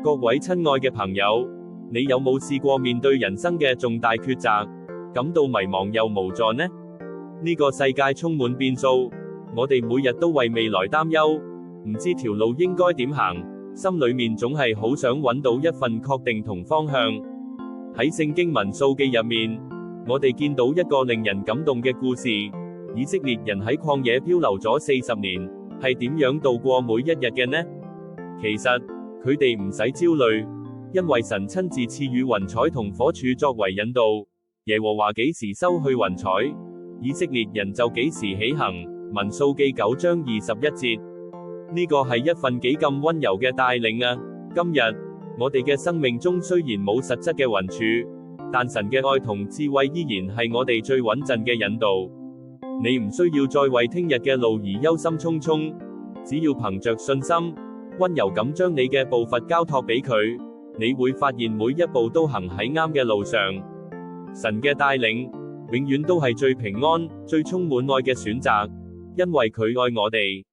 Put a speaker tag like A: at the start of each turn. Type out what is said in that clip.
A: 各位親愛嘅朋友，你有冇試過面對人生嘅重大抉擇，感到迷茫又無助呢？呢個世界充滿變數，我哋每日都為未來擔憂，唔知條路應該點行，心裏面總係好想揾到一份確定同方向。喺聖經民數記入面，我哋見到一個令人感動嘅故事，以色列人喺曠野漂流咗40年，係點樣度過每一日嘅呢？其實佢哋唔使焦慮，因為神親自賜予雲彩同火柱作為引導。耶和華幾時收去雲彩，以色列人就幾時起行。民數記9章21節。呢個係一份幾咁溫柔嘅帶領啊！今日我哋嘅生命中雖然冇實質嘅雲柱，但神嘅愛同智慧依然係我哋最穩陣嘅引導。你唔需要再為聽日嘅路而憂心忡忡，只要憑着信心，溫柔咁將你嘅步伐交託俾佢，你會發現每一步都行喺啱嘅路上。神嘅帶領永遠都係最平安、最充滿愛嘅選擇，因為佢愛我哋。